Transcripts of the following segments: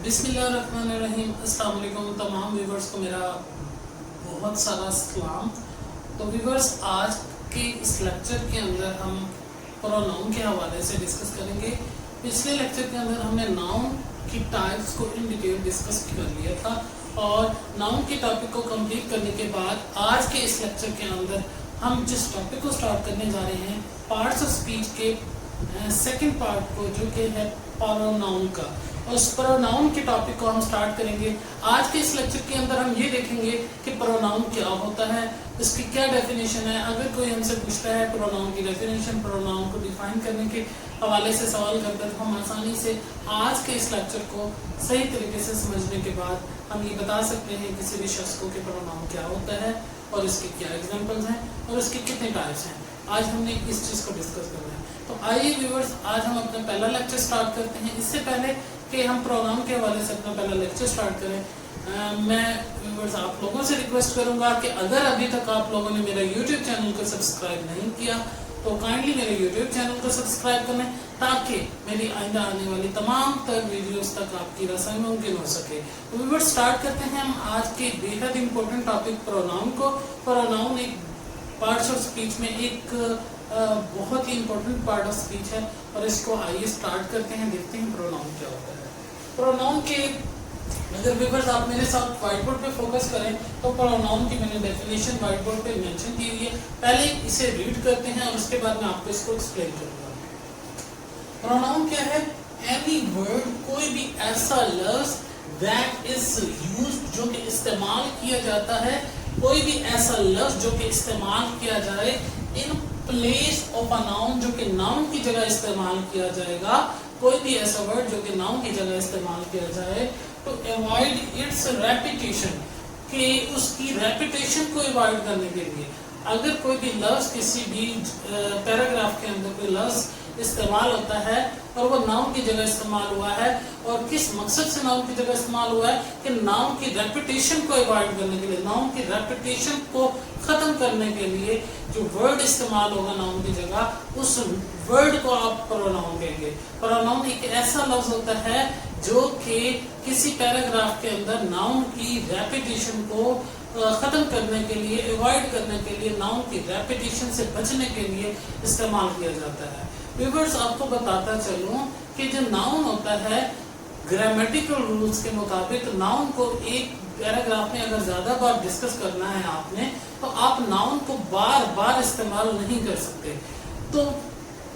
बिस्मिल्लाहिर्रहमानिर्रहीम। अस्सलाम वालेकुम तमाम व्यूवर्स को मेरा बहुत सारा सलाम। तो व्यूवर्स, आज के इस लेक्चर के अंदर हम प्रोनाउन के हवाले से डिस्कस करेंगे। पिछले लेक्चर के अंदर हमने नाउन की टाइप्स को इन डिटेल डिस्कस कर लिया था और नाउन के टॉपिक को कंप्लीट करने के बाद आज के इस लेक्चर के अंदर हम जिस टॉपिक को स्टार्ट करने जा रहे हैं, पार्ट्स ऑफ स्पीच के सेकंड पार्ट को, जो कि है प्रोनाउन का। और उस प्रोनाउन के टॉपिक को हम स्टार्ट करेंगे। आज के इस लेक्चर के अंदर हम ये देखेंगे कि प्रोनाउन क्या होता है, इसकी क्या डेफिनेशन है। अगर कोई हमसे पूछता है प्रोनाउन की डेफिनेशन, प्रोनाउन को डिफाइन करने के हवाले से सवाल करता है, तो हम आसानी से आज के इस लेक्चर को सही तरीके से समझने के बाद हम ये बता सकते हैं किसी भी शख्स को कि प्रोनाउन क्या होता है और इसके क्या एग्जाम्पल्स हैं और इसके कितने टाइप्स हैं। आज हमने इस चीज़ को डिस्कस करना है। तो आइए व्यूवर्स, आज हम अपना पहला लेक्चर स्टार्ट करते हैं। इससे पहले कि हम प्रोनाउन के हवाले से अपना पहला लेक्चर स्टार्ट करें, मैं व्यूवर्स आप लोगों से रिक्वेस्ट करूंगा कि अगर अभी तक आप लोगों ने मेरा यूट्यूब चैनल को सब्सक्राइब नहीं किया तो काइंडली मेरे यूट्यूब चैनल को सब्सक्राइब करें, ताकि मेरी आइंदा आने वाली तमाम तर वीडियोस तक आपकी रसाई मुमकिन हो सके। तो व्यूवर्स, स्टार्ट करते हैं हम आज के बेहद इंपॉर्टेंट टॉपिक प्रोनाउन को। प्रोनाउन एक पार्ट्स ऑफ स्पीच में एक बहुत ही इंपॉर्टेंट पार्ट ऑफ स्पीच है और इसको आइए स्टार्ट करते हैं, देखते हैं प्रोनाउन क्या होता है। प्रोनाउन के अगर व्यूअर्स आप मेरे साथ व्हाइट बोर्ड पे फोकस करें तो प्रोनाउन की मैंने डेफिनेशन व्हाइट बोर्ड पे मेंशन की हुई है। पहले इसे रीड करते हैं और उसके बाद मैं आपको इसको एक्सप्लेन करूंगा। प्रोनाउन क्या है? एनी वर्ड, कोई भी ऐसा लफ्ज दैट इज यूज्ड, जो कि इस्तेमाल किया जाता है, कोई भी ऐसा लफ्ज जो कि इस्तेमाल किया जाए in place of a noun, जो कि नाउन की जगह इस्तेमाल किया जाएगा। कोई भी ऐसा वर्ड जो कि नाउन की जगह इस्तेमाल किया जाए तो अवॉइड इट्स रेपिटेशन, कि उसकी रेपिटेशन को अवॉइड करने के लिए अगर कोई भी लफ्ज किसी भी पैराग्राफ के अंदर कोई लफ्ज इस्तेमाल होता है और वो नाउन की जगह इस्तेमाल हुआ है, और किस मकसद से नाउन की जगह इस्तेमाल हुआ है कि नाउन की रेपिटेशन को अवॉइड करने के लिए, नाउन की रेपिटेशन को खत्म करने के लिए जो वर्ड इस्तेमाल होगा नाउन की जगह, उस वर्ड को आप प्रोनाउन कहेंगे। प्रोनाउन एक ऐसा लफ्ज होता है जो कि किसी पैराग्राफ के अंदर नाउन की रेपिटेशन को खत्म करने के लिए, अवॉइड करने के लिए, नाउन की रेपिटेशन से बचने के लिए इस्तेमाल किया जाता है। व्यूअर्स, आपको बताता चलूं कि जो नाउन होता है, ग्रामेटिकल रूल्स के मुताबिक नाउन को एक पैराग्राफ में अगर ज्यादा बार डिस्कस करना है आपने, तो आप नाउन को बार बार इस्तेमाल नहीं कर सकते। तो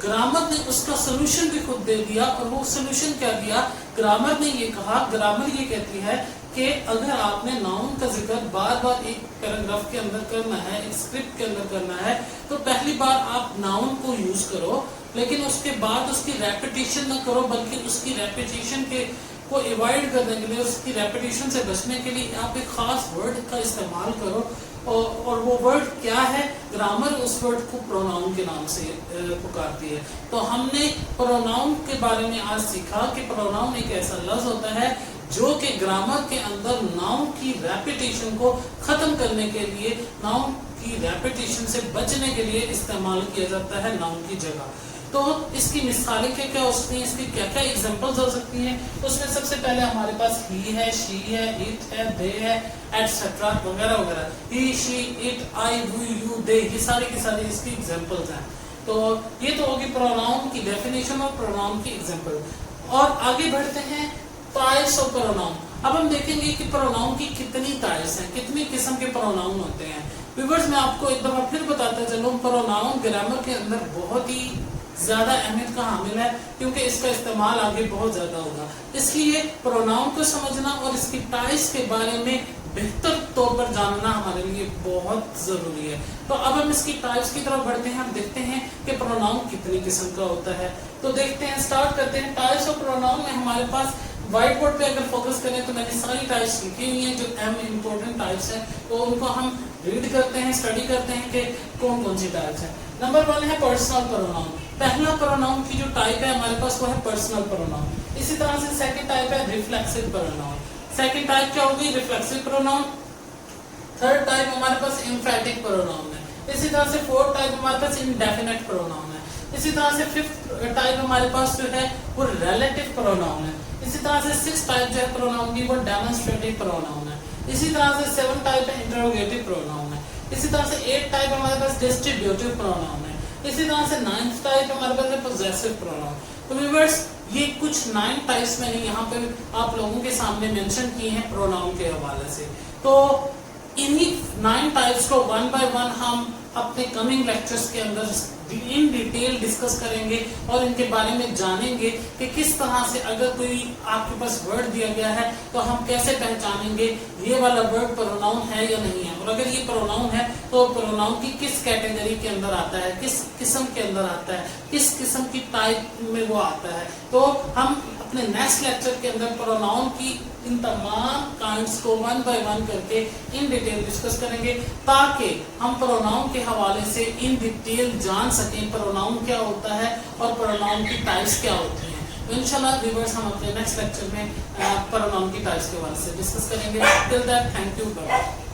ग्रामर ने उसका सोल्यूशन भी खुद दे दिया, और वो सोल्यूशन क्या दिया? ग्रामर ने ये कहा, ग्रामर ये कहती है कि अगर आपने नाउन का जिक्र बार बार एक पैराग्राफ के अंदर करना है, एक स्क्रिप्ट के अंदर करना है, तो पहली बार आप नाउन को यूज करो, लेकिन उसके बाद उसकी रेपिटेशन न करो, बल्कि उसकी रेपिटेशन के को अवॉइड करने के लिए, उसकी रेपिटेशन से बचने के लिए आप एक खास वर्ड का इस्तेमाल करो। और वो वर्ड क्या है? ग्रामर उस वर्ड को प्रोनाउन के नाम से पुकारती है। तो हमने प्रोनाउन के बारे में आज सीखा कि प्रोनाउन एक ऐसा लफ्ज होता है जो कि ग्रामर के अंदर नाउन की रेपिटेशन को खत्म करने के लिए, नाउन की रेपिटेशन से बचने के लिए इस्तेमाल किया जाता है नाउन की जगह। तो इसकी मिसालें क्या क्या हो सकती हैं, इसकी क्या क्या एग्जांपल्स हो सकती हैं? तो उसमें सबसे पहले हमारे पास ही है, शी है, इट है, दे है, एटसेट्रा वगैरह वगैरह। He, she, it, I, we, you, they, ये सारे की सारी इसकी एग्जांपल्स हैं। तो ये तो होगी प्रोनाउन की डेफिनेशन और प्रोनाउन की एग्जांपल। और आगे बढ़ते हैं टाइप्स ऑफ प्रोनाउन। अब हम देखेंगे कि प्रोनाउन की कितनी टाइप्स हैं, कितनी किस्म के प्रोनाउन होते हैं। व्यूअर्स, मैं आपको एक दफा फिर बताता चलूं, प्रोनाउन ग्रामर के अंदर बहुत ही ज्यादा अहमियत का हामिल है, क्योंकि इसका इस्तेमाल आगे बहुत ज्यादा होगा। इसलिए प्रोनाउन को समझना और इसकी टाइप्स के बारे में बेहतर तौर पर जानना हमारे लिए बहुत जरूरी है। तो अब हम इसकी टाइप्स की तरफ बढ़ते हैं, हम देखते हैं कि प्रोनाउन कितनी किस्म का होता है। तो देखते हैं, स्टार्ट करते हैं। टाइप्स ऑफ प्रोनाउन में हमारे पास व्हाइट बोर्ड पे अगर फोकस करें तो मैंने सारी टाइप्स लिखी हुई हैं, जो इम्पोर्टेंट टाइप्स हैं, तो उनको हम रीड करते हैं, स्टडी करते हैं कि कौन कौन सी टाइप्स हैं। नंबर 1 है पर्सनल प्रोनाउन। पहला प्रोनाउन की जो टाइप है हमारे पास वो है पर्सनल प्रोनाउन। इसी तरह से सेकंड टाइप है रिफ्लेक्सिव प्रोनाउन। सेकंड टाइप क्या होगी? Reflexive pronoun. थर्ड टाइप हमारे पास एम्फैटिक प्रोनाउन है। इसी तरह से फोर्थ टाइप हमारे पास इंडेफिनिट प्रोनाउन है। इसी तरह से फिफ्थ टाइप हमारे पास जो है वो रिलेटिव प्रोनाउन है। इसी तरह से सिक्स टाइप जो है प्रोनाउन की वो डेमोन्स्ट्रेटिव प्रोनाउन है। इसी तरह से सेवन टाइप है इंटरोगेटिव प्रोनाउन है। इसी तरह से एट टाइप हमारे पास डिस्ट्रीब्यूटिव प्रोनाउन है। इसी तरह से नाइन्थ टाइप हमारे पास है पोजेसिव प्रोनाउन। तो व्यूअर्स ये कुछ 9 टाइप्स मैंने यहाँ पे आप लोगों के सामने मेंशन किए हैं प्रोनाउन के हवाले से। तो इन्हीं 9 टाइप्स को वन बाय वन हम अपने कमिंग लेक्चर्स के अंदर इन डिटेल डिस्कस करेंगे और इनके बारे में जानेंगे कि किस तरह से अगर कोई आपके पास वर्ड दिया गया है तो हम कैसे पहचानेंगे ये वाला वर्ड प्रोनाउन है या नहीं है, और अगर ये प्रोनाउन है तो प्रोनाउन की किस कैटेगरी के अंदर आता है, किस किस्म के अंदर आता है, किस किस्म की टाइप में वो आता है। तो हम अपने नेक्स्ट लेक्चर के अंदर प्रोनाउन की इन तमाम काइंड्स को वन बाय वन करके इन डिटेल डिस्कस करेंगे ताकि हम प्रोनाउन के हवाले से इन डिटेल जान सकें प्रोनाउन क्या होता है और प्रोनाउन की टाइप्स क्या होती हैं। तो इंशाल्लाह व्यूअर्स हम अपने नेक्स्ट लेक्चर में प्रोनाउन की टाइप्स के हवाले से डिस्कस करेंगे। Till that thank you.